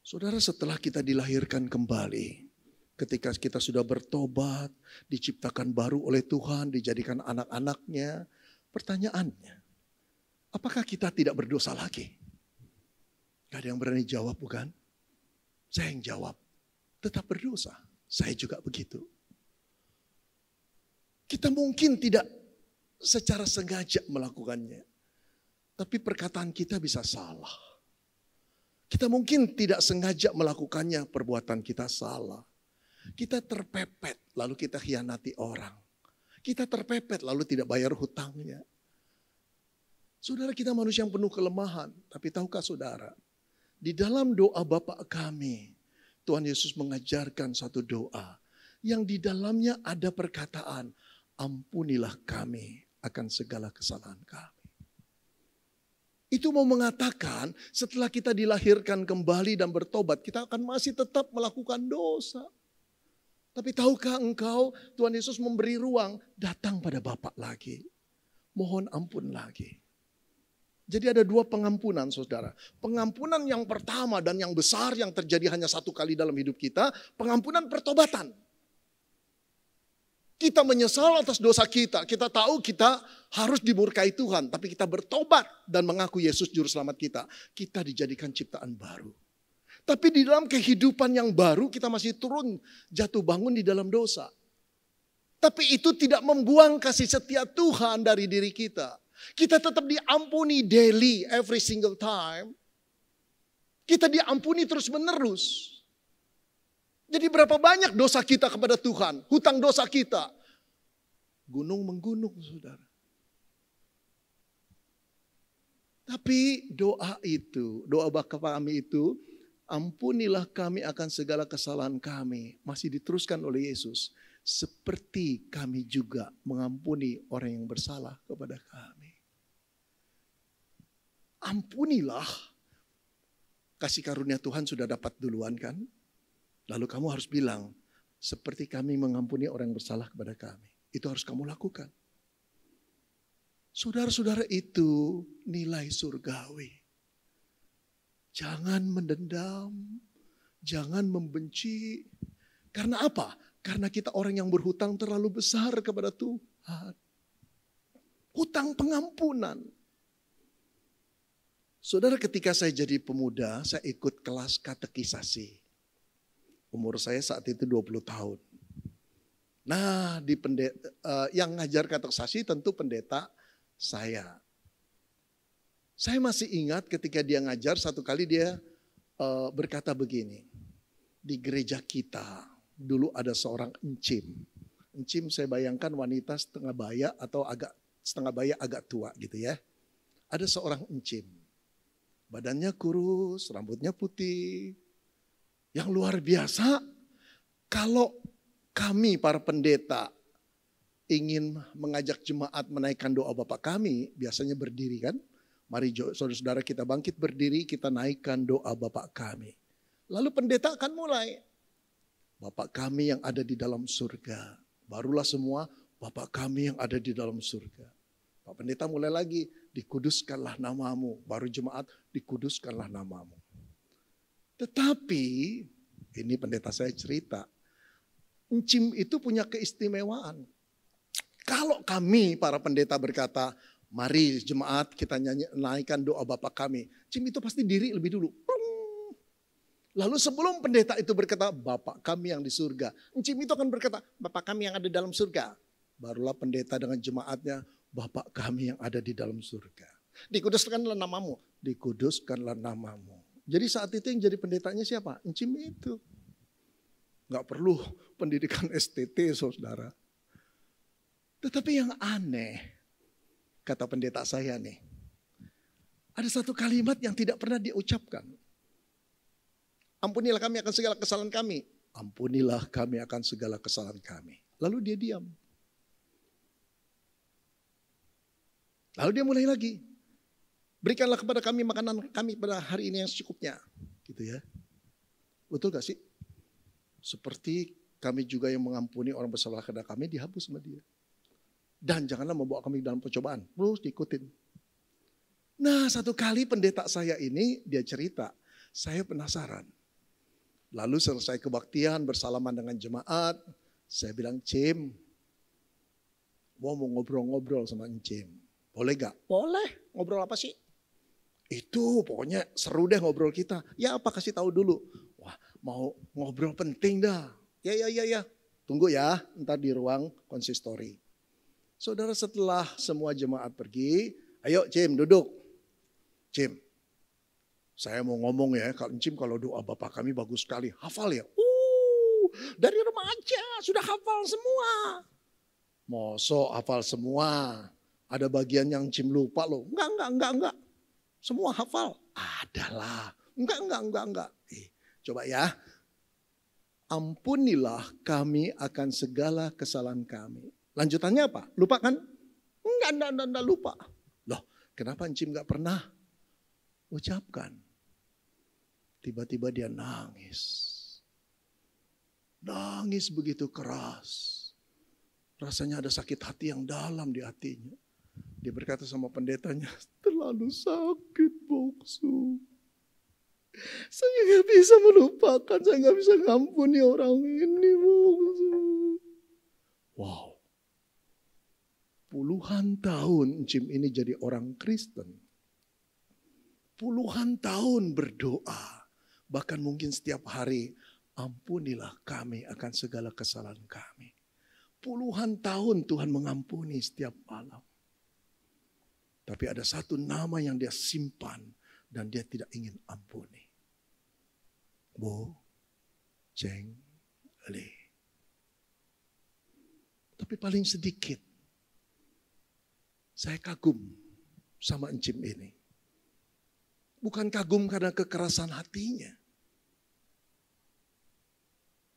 Saudara, setelah kita dilahirkan kembali, ketika kita sudah bertobat, diciptakan baru oleh Tuhan, dijadikan anak-anaknya, pertanyaannya, apakah kita tidak berdosa lagi? Gak ada yang berani jawab, bukan? Saya yang jawab, tetap berdosa. Saya juga begitu. Kita mungkin tidak secara sengaja melakukannya. Tapi perkataan kita bisa salah. Kita mungkin tidak sengaja melakukannya, perbuatan kita salah. Kita terpepet, lalu kita khianati orang. Kita terpepet, lalu tidak bayar hutangnya. Saudara, kita manusia yang penuh kelemahan. Tapi tahukah saudara, di dalam doa Bapa kami, Tuhan Yesus mengajarkan satu doa. Yang di dalamnya ada perkataan, ampunilah kami akan segala kesalahan kami. Itu mau mengatakan setelah kita dilahirkan kembali dan bertobat, kita akan masih tetap melakukan dosa. Tapi tahukah engkau, Tuhan Yesus memberi ruang, datang pada Bapa lagi. Mohon ampun lagi. Jadi ada dua pengampunan, saudara. Pengampunan yang pertama dan yang besar yang terjadi hanya satu kali dalam hidup kita, pengampunan pertobatan. Kita menyesal atas dosa kita. Kita tahu kita harus dimurkai Tuhan. Tapi kita bertobat dan mengaku Yesus juru selamat kita. Kita dijadikan ciptaan baru. Tapi di dalam kehidupan yang baru kita masih turun jatuh bangun di dalam dosa. Tapi itu tidak membuang kasih setia Tuhan dari diri kita. Kita tetap diampuni daily, every single time. Kita diampuni terus menerus. Jadi berapa banyak dosa kita kepada Tuhan, hutang dosa kita. Gunung menggunung, saudara. Tapi doa itu, doa Bapa kami itu, ampunilah kami akan segala kesalahan kami. Masih diteruskan oleh Yesus. Seperti kami juga mengampuni orang yang bersalah kepada kami. Ampunilah. Kasih karunia Tuhan sudah dapat duluan kan? Lalu kamu harus bilang, seperti kami mengampuni orang yang bersalah kepada kami. Itu harus kamu lakukan. Saudara-saudara, itu nilai surgawi. Jangan mendendam, jangan membenci. Karena apa? Karena kita orang yang berhutang terlalu besar kepada Tuhan. Hutang pengampunan. Saudara, ketika saya jadi pemuda, saya ikut kelas katekisasi. Umur saya saat itu 20 tahun. Nah, yang ngajar katekisasi tentu pendeta saya. Saya masih ingat ketika dia ngajar, satu kali dia berkata begini. Di gereja kita dulu ada seorang encim. Encim saya bayangkan wanita setengah baya atau setengah baya agak tua gitu ya. Ada seorang encim. Badannya kurus, rambutnya putih. Yang luar biasa, kalau kami para pendeta ingin mengajak jemaat menaikkan doa Bapa kami, biasanya berdiri kan. Mari saudara-saudara kita bangkit berdiri, kita naikkan doa Bapa kami. Lalu pendeta akan mulai. Bapa kami yang ada di dalam surga. Barulah semua Bapa kami yang ada di dalam surga. Pak pendeta mulai lagi, dikuduskanlah namamu. Baru jemaat, dikuduskanlah namamu. Tetapi, ini pendeta saya cerita, Encim itu punya keistimewaan. Kalau kami para pendeta berkata, mari jemaat kita naikkan doa Bapa kami. Encim itu pasti diri lebih dulu. Lalu sebelum pendeta itu berkata, Bapa kami yang di surga. Encim itu akan berkata, Bapa kami yang ada di dalam surga. Barulah pendeta dengan jemaatnya, Bapa kami yang ada di dalam surga. Dikuduskanlah namamu. Dikuduskanlah namamu. Jadi saat itu yang jadi pendetanya siapa? Encim itu. Gak perlu pendidikan STT saudara. Tetapi yang aneh, kata pendeta saya nih. Ada satu kalimat yang tidak pernah diucapkan. Ampunilah kami akan segala kesalahan kami. Ampunilah kami akan segala kesalahan kami. Lalu dia diam. Lalu dia mulai lagi. Berikanlah kepada kami makanan kami pada hari ini yang secukupnya. Gitu ya. Betul gak sih? Seperti kami juga yang mengampuni orang bersalah kepada kami, dihapus sama dia. Dan janganlah membawa kami dalam percobaan. Terus diikutin. Nah, satu kali pendeta saya ini dia cerita, saya penasaran. Lalu selesai kebaktian bersalaman dengan jemaat, saya bilang, Cim, mau ngobrol-ngobrol sama Cim. Boleh gak? Boleh. Ngobrol apa sih? Itu pokoknya seru deh ngobrol kita. Ya apa kasih tahu dulu. Wah, mau ngobrol penting dah. Ya. Tunggu ya, ntar di ruang konsistori. Saudara, setelah semua jemaat pergi, ayo Cim duduk. Cim, saya mau ngomong ya, Cim kalau doa Bapak kami bagus sekali. Hafal ya? Dari remaja sudah hafal semua. Mosok hafal semua. Ada bagian yang Cim lupa loh. Enggak. Semua hafal. Adalah. Enggak. Coba ya. Ampunilah kami akan segala kesalahan kami. Lanjutannya apa? Lupa kan? Enggak lupa. Loh, kenapa Encim enggak pernah ucapkan? Tiba-tiba dia nangis. Nangis begitu keras. Rasanya ada sakit hati yang dalam di hatinya. Dia berkata sama pendetanya, terlalu sakit boksu. Saya gak bisa melupakan, saya gak bisa ngampuni orang ini boksu. Wow. Puluhan tahun Encim ini jadi orang Kristen. Puluhan tahun berdoa. Bahkan mungkin setiap hari, ampunilah kami akan segala kesalahan kami. Puluhan tahun Tuhan mengampuni setiap malam. Tapi ada satu nama yang dia simpan dan dia tidak ingin ampuni. Bo Cheng Le. Tapi paling sedikit saya kagum sama Encim ini. Bukan kagum karena kekerasan hatinya.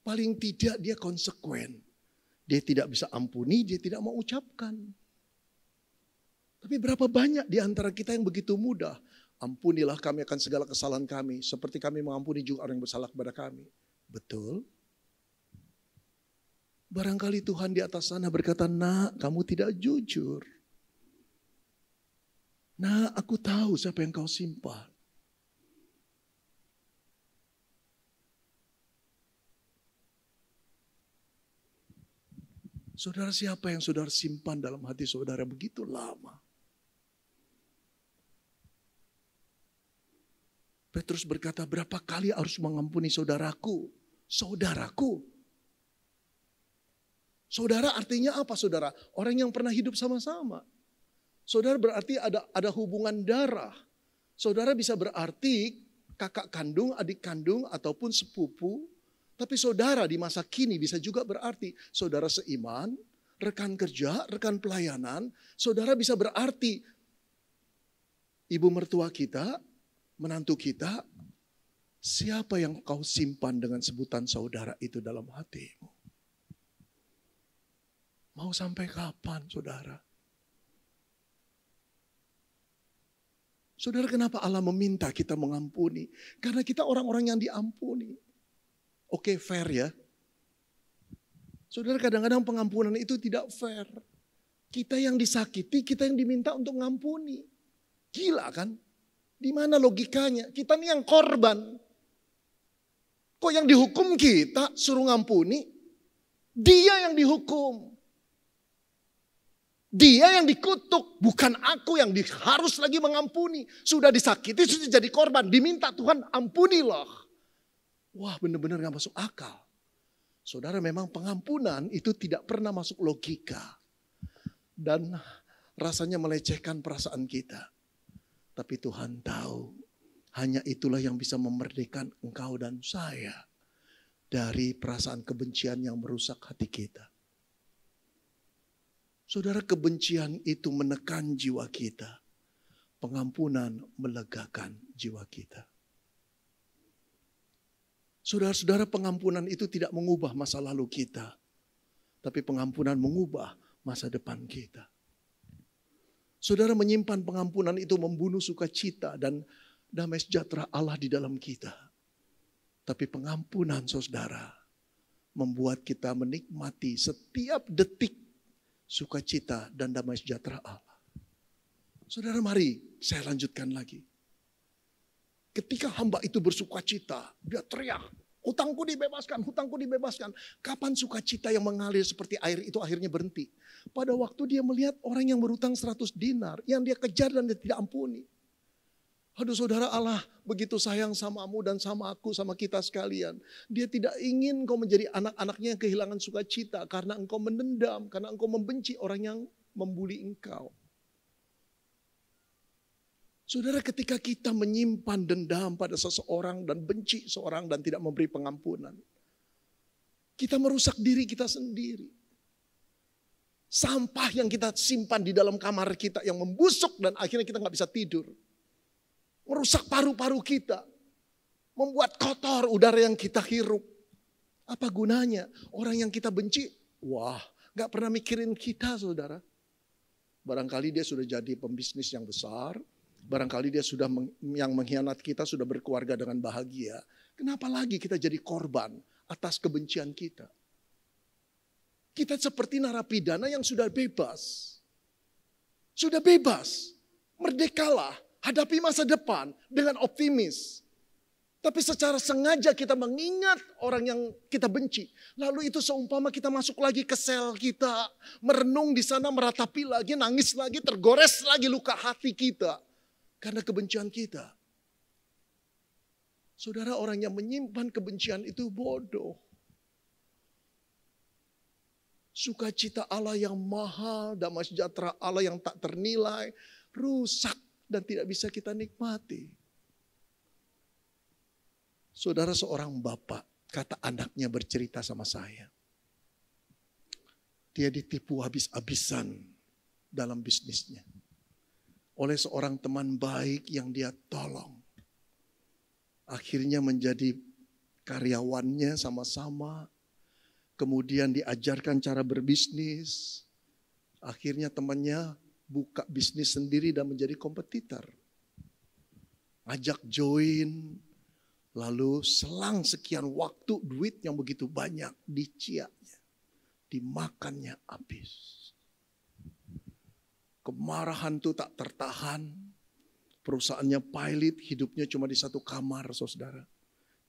Paling tidak dia konsekuen. Dia tidak bisa ampuni, dia tidak mau ucapkan. Tapi berapa banyak di antara kita yang begitu mudah. Ampunilah kami akan segala kesalahan kami. Seperti kami mengampuni juga orang yang bersalah kepada kami. Betul. Barangkali Tuhan di atas sana berkata, nak kamu tidak jujur. Nah aku tahu siapa yang kau simpan. Saudara, siapa yang saudara simpan dalam hati saudara begitu lama? Petrus berkata, berapa kali harus mengampuni saudaraku? Saudaraku. Saudara artinya apa saudara? Orang yang pernah hidup sama-sama. Saudara berarti ada hubungan darah. Saudara bisa berarti kakak kandung, adik kandung, ataupun sepupu. Tapi saudara di masa kini bisa juga berarti saudara seiman, rekan kerja, rekan pelayanan. Saudara bisa berarti ibu mertua kita, menantu kita. Siapa yang kau simpan dengan sebutan saudara itu dalam hatimu? Mau sampai kapan saudara? Saudara, kenapa Allah meminta kita mengampuni? Karena kita orang-orang yang diampuni. Oke, fair ya. Saudara, kadang-kadang pengampunan itu tidak fair. Kita yang disakiti, kita yang diminta untuk mengampuni. Gila kan? Di mana logikanya? Kita nih yang korban. Kok yang dihukum kita suruh ngampuni? Dia yang dihukum. Dia yang dikutuk, bukan aku yang harus lagi mengampuni. Sudah disakiti, sudah jadi korban. Diminta Tuhan ampunilah. Wah, benar-benar gak masuk akal. Saudara, memang pengampunan itu tidak pernah masuk logika. Dan rasanya melecehkan perasaan kita. Tapi Tuhan tahu, hanya itulah yang bisa memerdekakan engkau dan saya dari perasaan kebencian yang merusak hati kita. Saudara, kebencian itu menekan jiwa kita. Pengampunan melegakan jiwa kita. Saudara-saudara, pengampunan itu tidak mengubah masa lalu kita. Tapi pengampunan mengubah masa depan kita. Saudara, menyimpan pengampunan itu membunuh sukacita dan damai sejahtera Allah di dalam kita. Tapi pengampunan, saudara, membuat kita menikmati setiap detik sukacita dan damai sejahtera Allah. Saudara, mari saya lanjutkan lagi. Ketika hamba itu bersukacita, dia teriak, hutangku dibebaskan, hutangku dibebaskan. Kapan sukacita yang mengalir seperti air itu akhirnya berhenti? Pada waktu dia melihat orang yang berhutang 100 dinar, yang dia kejar dan dia tidak ampuni. Aduh saudara, Allah begitu sayang samamu dan sama aku, sama kita sekalian. Dia tidak ingin kau menjadi anak-anaknya yang kehilangan sukacita karena engkau menendam, karena engkau membenci orang yang membuli engkau. Saudara, ketika kita menyimpan dendam pada seseorang dan benci seorang dan tidak memberi pengampunan, kita merusak diri kita sendiri. Sampah yang kita simpan di dalam kamar kita yang membusuk dan akhirnya kita nggak bisa tidur. Merusak paru-paru kita. Membuat kotor udara yang kita hirup. Apa gunanya? Orang yang kita benci, wah, gak pernah mikirin kita, saudara. Barangkali dia sudah jadi pembisnis yang besar. Barangkali dia sudah yang mengkhianat kita sudah berkeluarga dengan bahagia. Kenapa lagi kita jadi korban atas kebencian kita? Kita seperti narapidana yang sudah bebas. Sudah bebas. Merdekalah. Hadapi masa depan dengan optimis. Tapi secara sengaja kita mengingat orang yang kita benci. Lalu itu seumpama kita masuk lagi ke sel kita. Merenung di sana, meratapi lagi, nangis lagi, tergores lagi luka hati kita. Karena kebencian kita. Saudara, orang yang menyimpan kebencian itu bodoh. Sukacita Allah yang mahal, damai sejahtera Allah yang tak ternilai, rusak. Dan tidak bisa kita nikmati. Saudara, seorang bapak, kata anaknya bercerita sama saya. Dia ditipu habis-habisan dalam bisnisnya. Oleh seorang teman baik yang dia tolong. Akhirnya menjadi karyawannya sama-sama. Kemudian diajarkan cara berbisnis. Akhirnya temannya buka bisnis sendiri dan menjadi kompetitor. Ajak join, lalu selang sekian waktu duit yang begitu banyak diciaknya, dimakannya habis. Kemarahan itu tak tertahan, perusahaannya pilot, hidupnya cuma di satu kamar, saudara.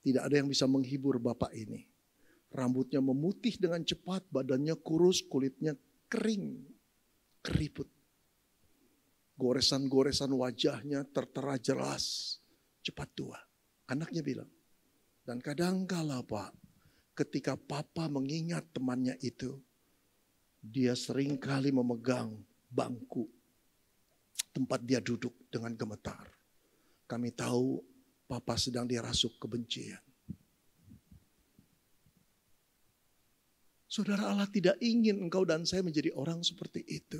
Tidak ada yang bisa menghibur bapak ini. Rambutnya memutih dengan cepat, badannya kurus, kulitnya kering, keriput. Goresan-goresan wajahnya tertera jelas, cepat tua. Anaknya bilang, dan kadangkala Pak, ketika Papa mengingat temannya itu, dia seringkali memegang bangku tempat dia duduk dengan gemetar. Kami tahu Papa sedang dirasuk kebencian. Saudara, Allah tidak ingin engkau dan saya menjadi orang seperti itu.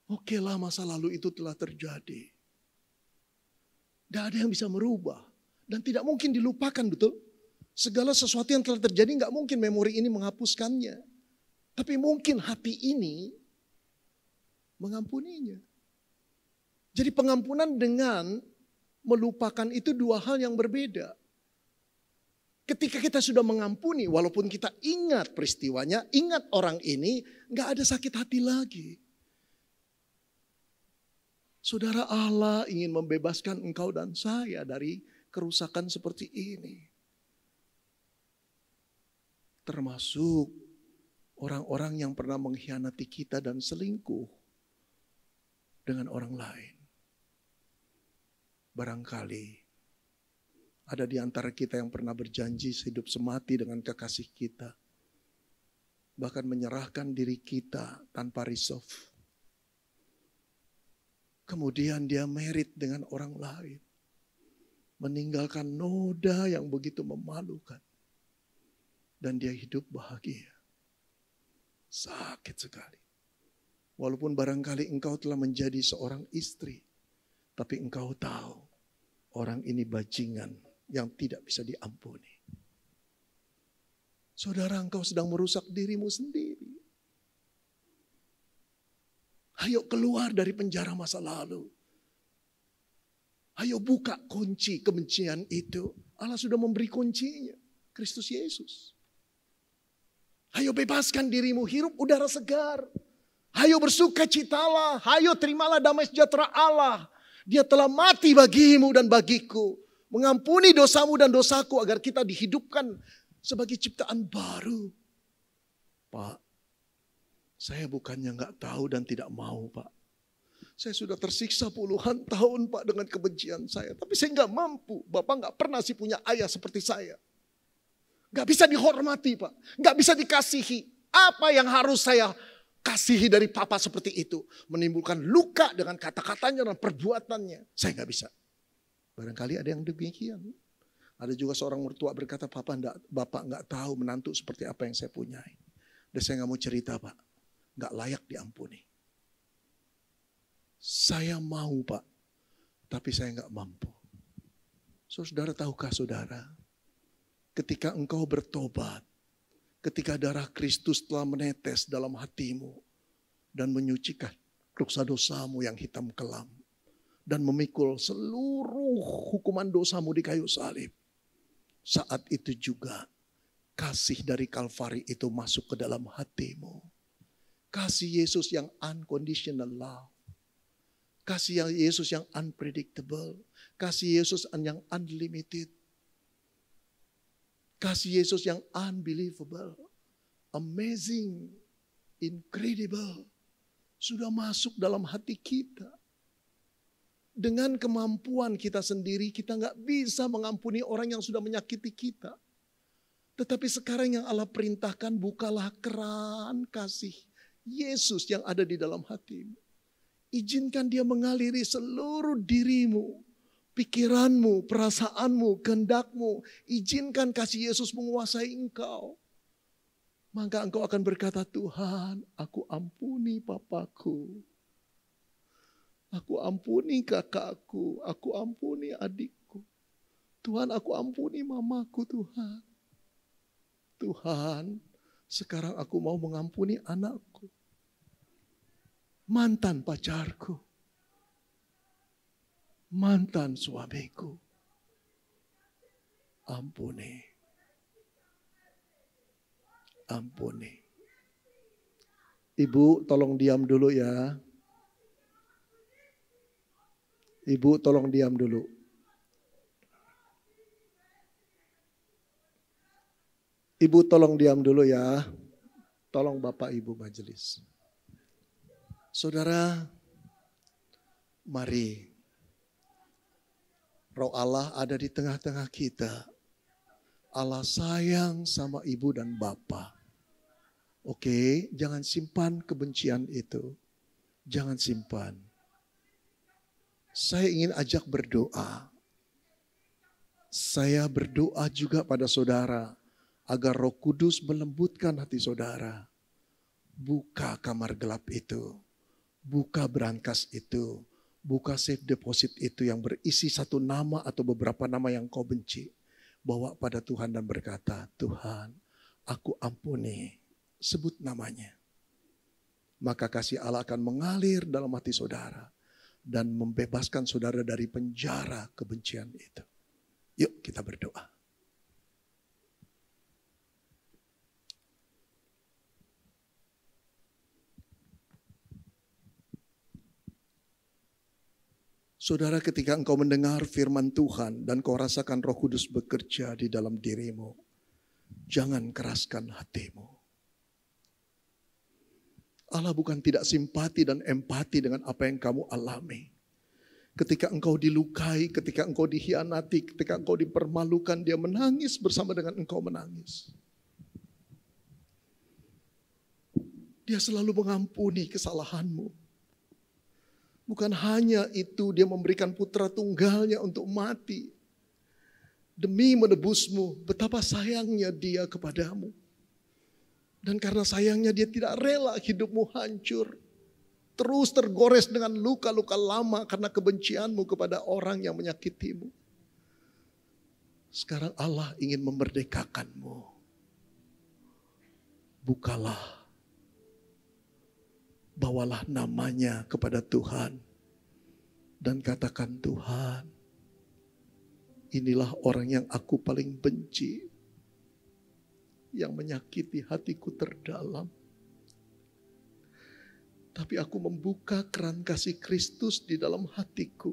Oke lah, masa lalu itu telah terjadi. Tidak ada yang bisa merubah. Dan tidak mungkin dilupakan, betul? Segala sesuatu yang telah terjadi nggak mungkin memori ini menghapuskannya. Tapi mungkin hati ini mengampuninya. Jadi pengampunan dengan melupakan itu dua hal yang berbeda. Ketika kita sudah mengampuni, walaupun kita ingat peristiwanya, ingat orang ini, nggak ada sakit hati lagi. Saudara, Allah ingin membebaskan engkau dan saya dari kerusakan seperti ini. Termasuk orang-orang yang pernah mengkhianati kita dan selingkuh dengan orang lain. Barangkali ada di antara kita yang pernah berjanji hidup semati dengan kekasih kita. Bahkan menyerahkan diri kita tanpa risau. Kemudian dia married dengan orang lain. Meninggalkan noda yang begitu memalukan. Dan dia hidup bahagia. Sakit sekali. Walaupun barangkali engkau telah menjadi seorang istri. Tapi engkau tahu orang ini bajingan yang tidak bisa diampuni. Saudara, engkau sedang merusak dirimu sendiri. Ayo keluar dari penjara masa lalu. Ayo buka kunci kebencian itu. Allah sudah memberi kuncinya. Kristus Yesus. Ayo bebaskan dirimu, hirup udara segar. Ayo bersukacitalah. Ayo terimalah damai sejahtera Allah. Dia telah mati bagimu dan bagiku. Mengampuni dosamu dan dosaku agar kita dihidupkan sebagai ciptaan baru. Pak, saya bukannya nggak tahu dan tidak mau, Pak. Saya sudah tersiksa puluhan tahun, Pak, dengan kebencian saya. Tapi saya nggak mampu. Bapak nggak pernah sih punya ayah seperti saya. Nggak bisa dihormati, Pak. Nggak bisa dikasihi. Apa yang harus saya kasihi dari Papa seperti itu? Menimbulkan luka dengan kata-katanya dan perbuatannya. Saya nggak bisa. Barangkali ada yang demikian. Ada juga seorang mertua berkata, Bapak nggak tahu menantu seperti apa yang saya punyai. Dan saya nggak mau cerita, Pak. Nggak layak diampuni. Saya mau, Pak, tapi saya nggak mampu. Saudara, tahukah saudara, ketika engkau bertobat, ketika darah Kristus telah menetes dalam hatimu dan menyucikan dosa-dosamu yang hitam kelam dan memikul seluruh hukuman dosamu di kayu salib, saat itu juga kasih dari Kalvari itu masuk ke dalam hatimu. Kasih Yesus yang unconditional love. Kasih Yesus yang unpredictable. Kasih Yesus yang unlimited. Kasih Yesus yang unbelievable. Amazing. Incredible. Sudah masuk dalam hati kita. Dengan kemampuan kita sendiri, kita nggak bisa mengampuni orang yang sudah menyakiti kita. Tetapi sekarang yang Allah perintahkan, bukalah keran kasih Yesus yang ada di dalam hatimu. Izinkan dia mengaliri seluruh dirimu, pikiranmu, perasaanmu, kehendakmu. Izinkan kasih Yesus menguasai engkau. Maka engkau akan berkata, Tuhan, aku ampuni papaku. Aku ampuni kakakku, aku ampuni adikku. Tuhan, aku ampuni mamaku, Tuhan. Tuhan, sekarang aku mau mengampuni anakku. Mantan pacarku. Mantan suamiku. Ampuni. Ampuni. Ibu tolong diam dulu ya. Ibu tolong diam dulu. Ibu tolong diam dulu ya. Tolong Bapak Ibu majelis. Saudara, mari Roh Allah ada di tengah-tengah kita. Allah sayang sama ibu dan bapak. Oke, jangan simpan kebencian itu. Jangan simpan. Saya ingin ajak berdoa. Saya berdoa juga pada saudara agar Roh Kudus melembutkan hati saudara. Buka kamar gelap itu. Buka brankas itu. Buka safe deposit itu yang berisi satu nama atau beberapa nama yang kau benci. Bawa pada Tuhan dan berkata, Tuhan, aku ampuni. Sebut namanya. Maka kasih Allah akan mengalir dalam hati saudara. Dan membebaskan saudara dari penjara kebencian itu. Yuk kita berdoa. Saudara, ketika engkau mendengar firman Tuhan dan kau rasakan Roh Kudus bekerja di dalam dirimu, jangan keraskan hatimu. Allah bukan tidak simpati dan empati dengan apa yang kamu alami. Ketika engkau dilukai, ketika engkau dikhianati, ketika engkau dipermalukan, dia menangis bersama dengan engkau menangis. Dia selalu mengampuni kesalahanmu. Bukan hanya itu, dia memberikan putra tunggalnya untuk mati. Demi menebusmu, betapa sayangnya dia kepadamu. Dan karena sayangnya dia tidak rela hidupmu hancur. Terus tergores dengan luka-luka lama karena kebencianmu kepada orang yang menyakitimu. Sekarang Allah ingin memerdekakanmu. Bukalah. Bawalah namanya kepada Tuhan. Dan katakan, Tuhan, inilah orang yang aku paling benci. Yang menyakiti hatiku terdalam. Tapi aku membuka keran kasih Kristus di dalam hatiku.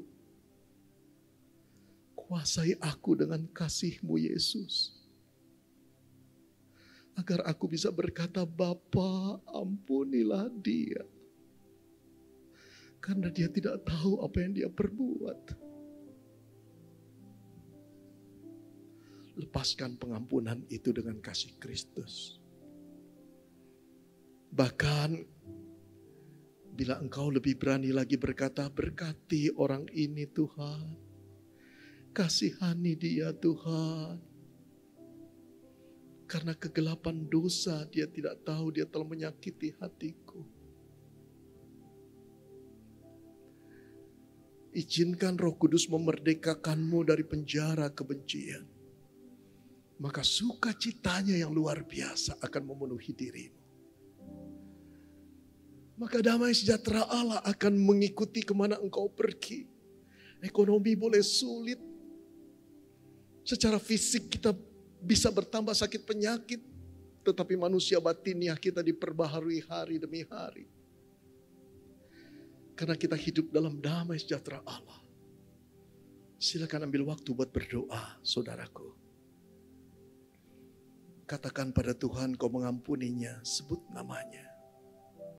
Kuasai aku dengan kasih-Mu Yesus. Agar aku bisa berkata, Bapa, ampunilah dia. Karena dia tidak tahu apa yang dia perbuat. Lepaskan pengampunan itu dengan kasih Kristus. Bahkan bila engkau lebih berani lagi berkata, berkati orang ini Tuhan. Kasihani dia Tuhan. Karena kegelapan dosa dia tidak tahu dia telah menyakiti hatiku. Izinkan Roh Kudus memerdekakanmu dari penjara kebencian. Maka sukacitanya yang luar biasa akan memenuhi dirimu. Maka damai sejahtera Allah akan mengikuti kemana engkau pergi. Ekonomi boleh sulit. Secara fisik kita bisa bertambah sakit penyakit. Tetapi manusia batiniah kita diperbaharui hari demi hari. Karena kita hidup dalam damai sejahtera Allah. Silakan ambil waktu buat berdoa, saudaraku. Katakan pada Tuhan kau mengampuninya, sebut namanya.